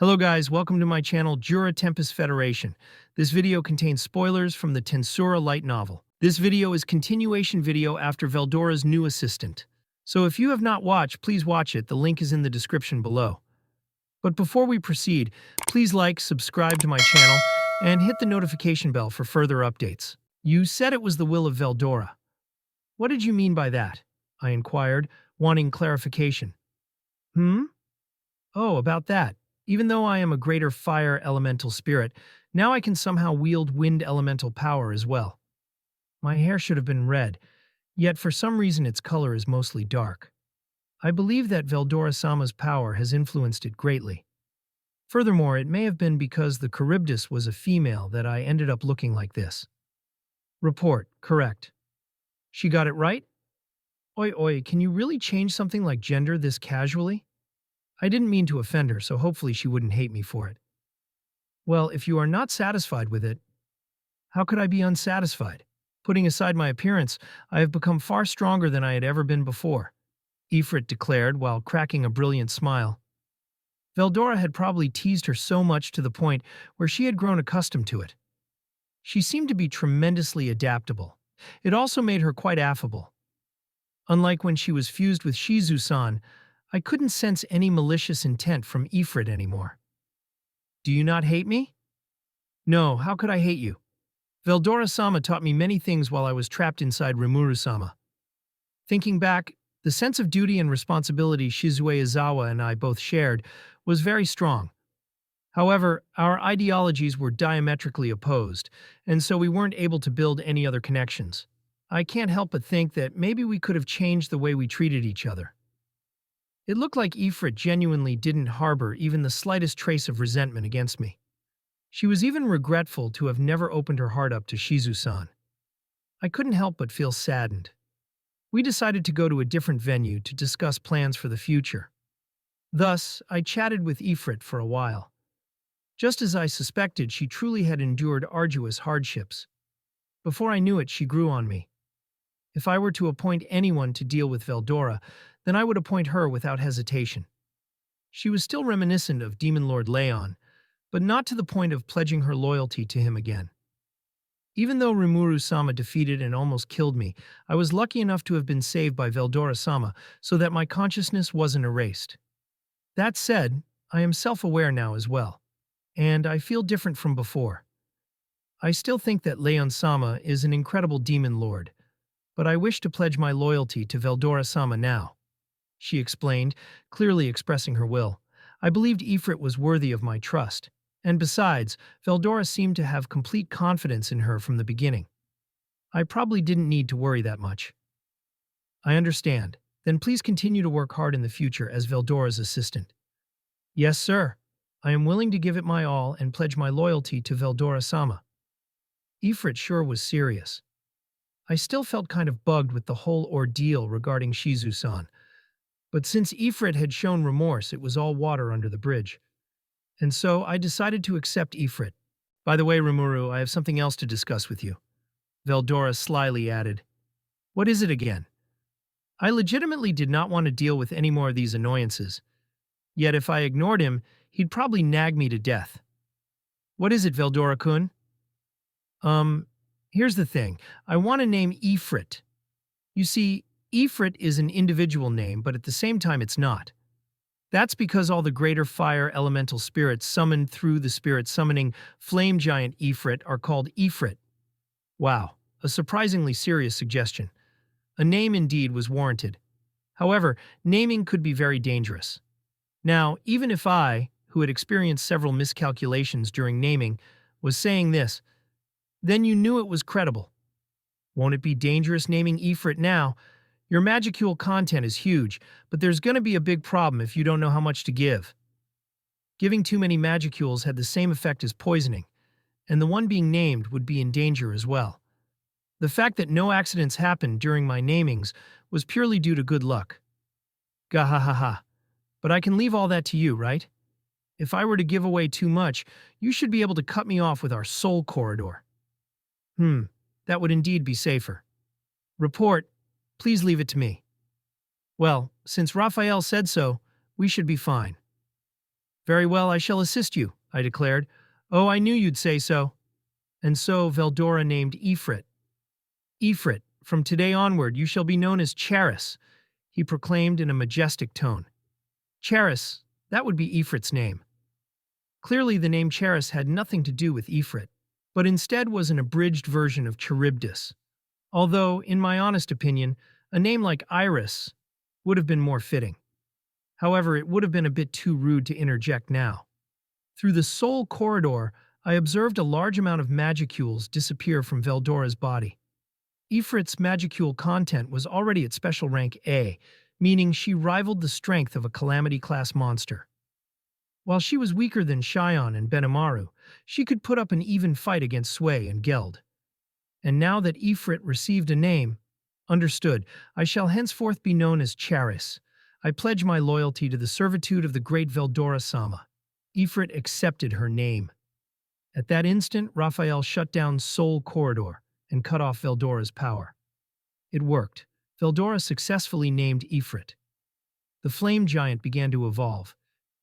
Hello guys, welcome to my channel Jura Tempest Federation. This video contains spoilers from the Tensura light novel. This video is continuation video after Veldora's new assistant. So if you have not watched, please watch it, the link is in the description below. But before we proceed, please like, subscribe to my channel, and hit the notification bell for further updates. You said it was the will of Veldora. What did you mean by that? I inquired, wanting clarification. Oh, about that. Even though I am a greater fire elemental spirit, now I can somehow wield wind elemental power as well. My hair should have been red, yet for some reason its color is mostly dark. I believe that Veldora-sama's power has influenced it greatly. Furthermore, it may have been because the Charybdis was a female that I ended up looking like this. Report, correct. She got it right? Oi, can you really change something like gender this casually? I didn't mean to offend her, so hopefully she wouldn't hate me for it. Well, if you are not satisfied with it, how could I be unsatisfied? Putting aside my appearance, I have become far stronger than I had ever been before, Ifrit declared while cracking a brilliant smile. Veldora had probably teased her so much to the point where she had grown accustomed to it. She seemed to be tremendously adaptable. It also made her quite affable. Unlike when she was fused with Shizu-san, I couldn't sense any malicious intent from Ifrit anymore. Do you not hate me? No, how could I hate you? Veldora-sama taught me many things while I was trapped inside Rimuru-sama. Thinking back, the sense of duty and responsibility Shizue Izawa and I both shared was very strong. However, our ideologies were diametrically opposed, and so we weren't able to build any other connections. I can't help but think that maybe we could have changed the way we treated each other. It looked like Ifrit genuinely didn't harbor even the slightest trace of resentment against me. She was even regretful to have never opened her heart up to Shizu-san. I couldn't help but feel saddened. We decided to go to a different venue to discuss plans for the future. Thus, I chatted with Ifrit for a while. Just as I suspected, she truly had endured arduous hardships. Before I knew it, she grew on me. If I were to appoint anyone to deal with Veldora, then I would appoint her without hesitation. She was still reminiscent of Demon Lord Leon, but not to the point of pledging her loyalty to him again. Even though Rimuru-sama defeated and almost killed me, I was lucky enough to have been saved by Veldora-sama so that my consciousness wasn't erased. That said, I am self-aware now as well, and I feel different from before. I still think that Leon-sama is an incredible demon lord, but I wish to pledge my loyalty to Veldora-sama now, she explained, clearly expressing her will. I believed Ifrit was worthy of my trust, and besides, Veldora seemed to have complete confidence in her from the beginning. I probably didn't need to worry that much. I understand. Then please continue to work hard in the future as Veldora's assistant. Yes, sir. I am willing to give it my all and pledge my loyalty to Veldora-sama. Ifrit sure was serious. I still felt kind of bugged with the whole ordeal regarding Shizu-san. But since Ifrit had shown remorse, it was all water under the bridge. And so I decided to accept Ifrit. By the way, Rimuru, I have something else to discuss with you. Veldora slyly added. What is it again? I legitimately did not want to deal with any more of these annoyances. Yet if I ignored him, he'd probably nag me to death. What is it, Veldora-kun? Here's the thing. I want to name Ifrit. You see, Ifrit is an individual name, but at the same time it's not. That's because all the greater fire elemental spirits summoned through the spirit summoning flame giant Ifrit are called Ifrit. Wow, a surprisingly serious suggestion. A name indeed was warranted. However, naming could be very dangerous. Now, even if I, who had experienced several miscalculations during naming, was saying this, then you knew it was credible. Won't it be dangerous naming Ifrit now? Your magicule content is huge, but there's gonna be a big problem if you don't know how much to give. Giving too many magicules had the same effect as poisoning, and the one being named would be in danger as well. The fact that no accidents happened during my namings was purely due to good luck. Gahahaha. But I can leave all that to you, right? If I were to give away too much, you should be able to cut me off with our soul corridor. That would indeed be safer. Report, please leave it to me. Well, since Raphael said so, we should be fine. Very well, I shall assist you, I declared. Oh, I knew you'd say so. And so Veldora named Ifrit. Ifrit, from today onward you shall be known as Charis, he proclaimed in a majestic tone. Charis, that would be Ifrit's name. Clearly the name Charis had nothing to do with Ifrit, but instead was an abridged version of Charybdis. Although, in my honest opinion, a name like Iris would have been more fitting. However, it would have been a bit too rude to interject now. Through the soul corridor, I observed a large amount of magicules disappear from Veldora's body. Ifrit's magicule content was already at special rank A, meaning she rivaled the strength of a Calamity-class monster. While she was weaker than Shion and Benimaru, she could put up an even fight against Sway and Geld. And now that Ifrit received a name, understood, I shall henceforth be known as Charis. I pledge my loyalty to the servitude of the great Veldora-sama. Ifrit accepted her name. At that instant, Raphael shut down Soul Corridor and cut off Veldora's power. It worked. Veldora successfully named Ifrit. The flame giant began to evolve.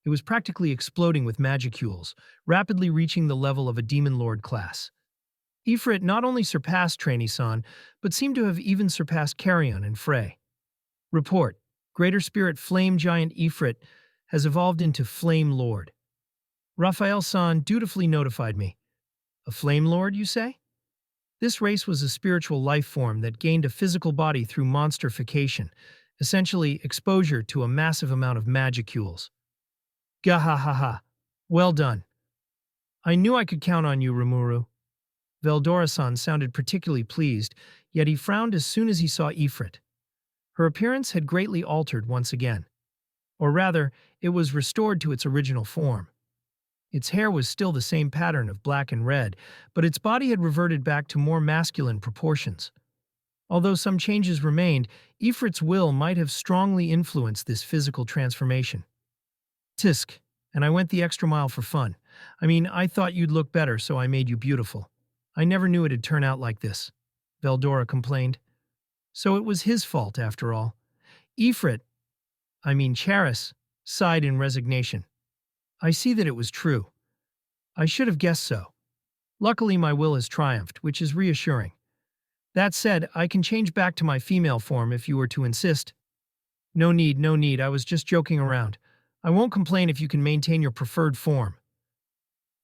It was practically exploding with magicules, rapidly reaching the level of a Demon Lord class. Ifrit not only surpassed Trainee-san, but seemed to have even surpassed Carrion and Frey. Report: Greater Spirit Flame Giant Ifrit has evolved into Flame Lord. Raphael-san dutifully notified me. A Flame Lord, you say? This race was a spiritual life form that gained a physical body through monsterification, essentially exposure to a massive amount of magicules. Gahahaha. Well done. I knew I could count on you, Rimuru. Veldora-san sounded particularly pleased, yet he frowned as soon as he saw Ifrit. Her appearance had greatly altered once again. Or rather, it was restored to its original form. Its hair was still the same pattern of black and red, but its body had reverted back to more masculine proportions. Although some changes remained, Ifrit's will might have strongly influenced this physical transformation. Tisk, and I went the extra mile for fun. I mean, I thought you'd look better, so I made you beautiful. I never knew it'd turn out like this, Veldora complained. So it was his fault, after all. Charis, sighed in resignation. I see that it was true. I should have guessed so. Luckily, my will has triumphed, which is reassuring. That said, I can change back to my female form if you were to insist. No need, I was just joking around. I won't complain if you can maintain your preferred form.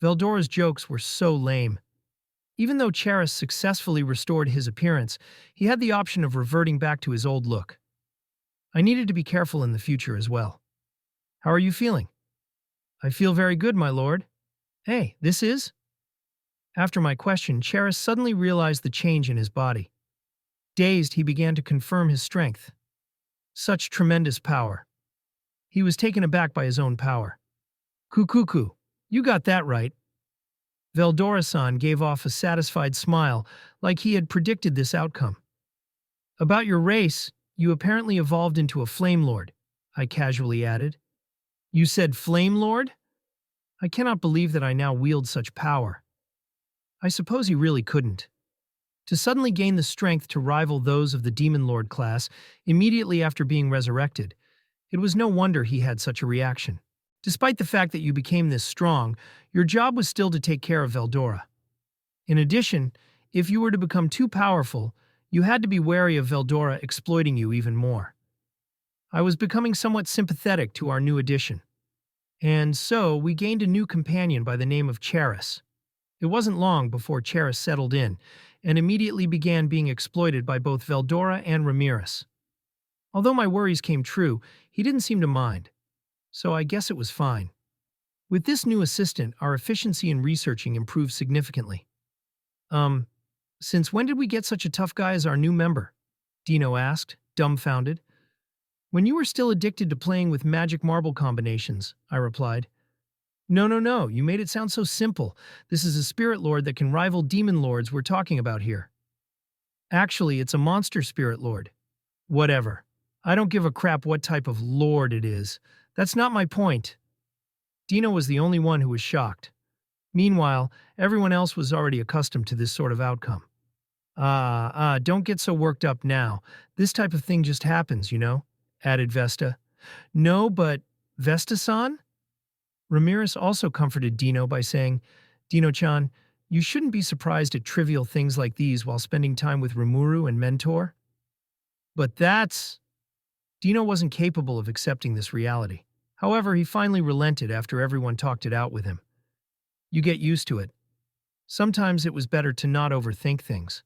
Veldora's jokes were so lame. Even though Charis successfully restored his appearance, he had the option of reverting back to his old look. I needed to be careful in the future as well. How are you feeling? I feel very good, my lord. Hey, this is? After my question, Charis suddenly realized the change in his body. Dazed, he began to confirm his strength. Such tremendous power. He was taken aback by his own power. Kukuku, you got that right. Veldora-san gave off a satisfied smile, like he had predicted this outcome. About your race, you apparently evolved into a Flame Lord, I casually added. You said Flame Lord? I cannot believe that I now wield such power. I suppose he really couldn't. To suddenly gain the strength to rival those of the Demon Lord class immediately after being resurrected, it was no wonder he had such a reaction. Despite the fact that you became this strong, your job was still to take care of Veldora. In addition, if you were to become too powerful, you had to be wary of Veldora exploiting you even more. I was becoming somewhat sympathetic to our new addition. And so, we gained a new companion by the name of Charis. It wasn't long before Charis settled in, and immediately began being exploited by both Veldora and Ramirez. Although my worries came true, he didn't seem to mind. So I guess it was fine. With this new assistant, our efficiency in researching improved significantly. Since when did we get such a tough guy as our new member? Dino asked, dumbfounded. When you were still addicted to playing with magic marble combinations, I replied. No, you made it sound so simple. This is a spirit lord that can rival demon lords we're talking about here. Actually, it's a monster spirit lord. Whatever. I don't give a crap what type of lord it is. That's not my point. Dino was the only one who was shocked. Meanwhile, everyone else was already accustomed to this sort of outcome. Don't get so worked up now. This type of thing just happens, you know, added Vesta. No, but Vesta-san? Ramirez also comforted Dino by saying, Dino-chan, you shouldn't be surprised at trivial things like these while spending time with Rimuru and Mentor. But Dino wasn't capable of accepting this reality. However, he finally relented after everyone talked it out with him. You get used to it. Sometimes it was better to not overthink things.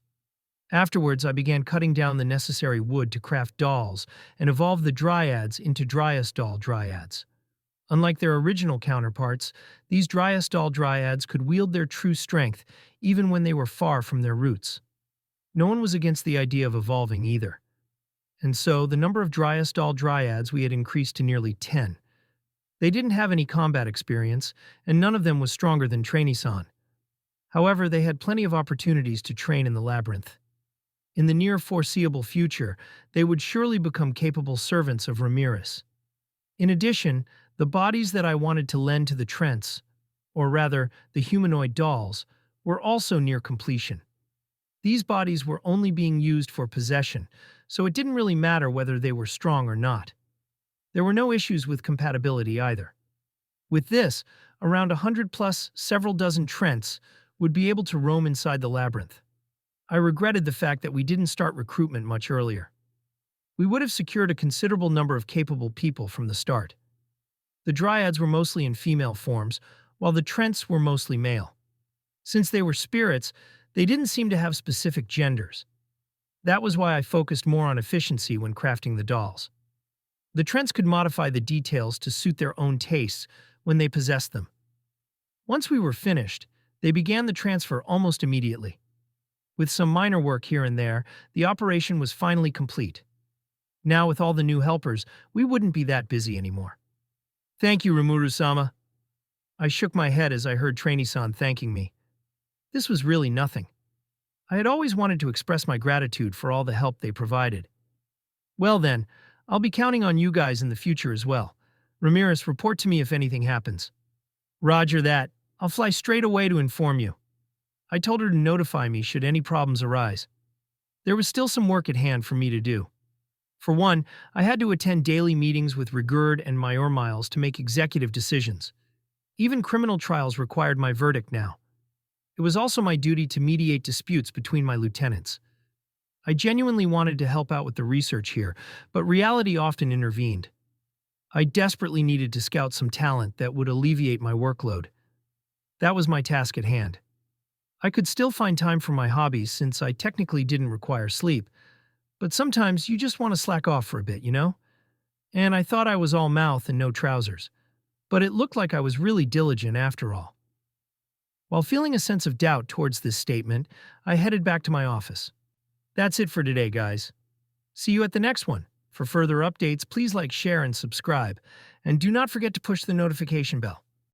Afterwards, I began cutting down the necessary wood to craft dolls and evolve the dryads into Dryas-doll dryads. Unlike their original counterparts, these Dryas-doll dryads could wield their true strength even when they were far from their roots. No one was against the idea of evolving either. And so, the number of Dryas-doll dryads we had increased to nearly 10. They didn't have any combat experience, and none of them was stronger than Trainee-san. However, they had plenty of opportunities to train in the Labyrinth. In the near foreseeable future, they would surely become capable servants of Ramirez. In addition, the bodies that I wanted to lend to the Trents, or rather, the humanoid dolls, were also near completion. These bodies were only being used for possession, so it didn't really matter whether they were strong or not. There were no issues with compatibility either. With this, around 100 plus several dozen Trents would be able to roam inside the Labyrinth. I regretted the fact that we didn't start recruitment much earlier. We would have secured a considerable number of capable people from the start. The Dryads were mostly in female forms, while the Trents were mostly male. Since they were spirits, they didn't seem to have specific genders. That was why I focused more on efficiency when crafting the dolls. The Trents could modify the details to suit their own tastes when they possessed them. Once we were finished, they began the transfer almost immediately. With some minor work here and there, the operation was finally complete. Now, with all the new helpers, we wouldn't be that busy anymore. Thank you, Rimuru-sama. I shook my head as I heard Trainee-san thanking me. This was really nothing. I had always wanted to express my gratitude for all the help they provided. Well then, I'll be counting on you guys in the future as well. Ramirez, report to me if anything happens. Roger that. I'll fly straight away to inform you. I told her to notify me should any problems arise. There was still some work at hand for me to do. For one, I had to attend daily meetings with Rigurd and Mayor Miles to make executive decisions. Even criminal trials required my verdict now. It was also my duty to mediate disputes between my lieutenants. I genuinely wanted to help out with the research here, but reality often intervened. I desperately needed to scout some talent that would alleviate my workload. That was my task at hand. I could still find time for my hobbies since I technically didn't require sleep, but sometimes you just want to slack off for a bit, you know? And I thought I was all mouth and no trousers, but it looked like I was really diligent after all. While feeling a sense of doubt towards this statement, I headed back to my office. That's it for today, guys. See you at the next one. For further updates, please like, share, and subscribe. And do not forget to push the notification bell.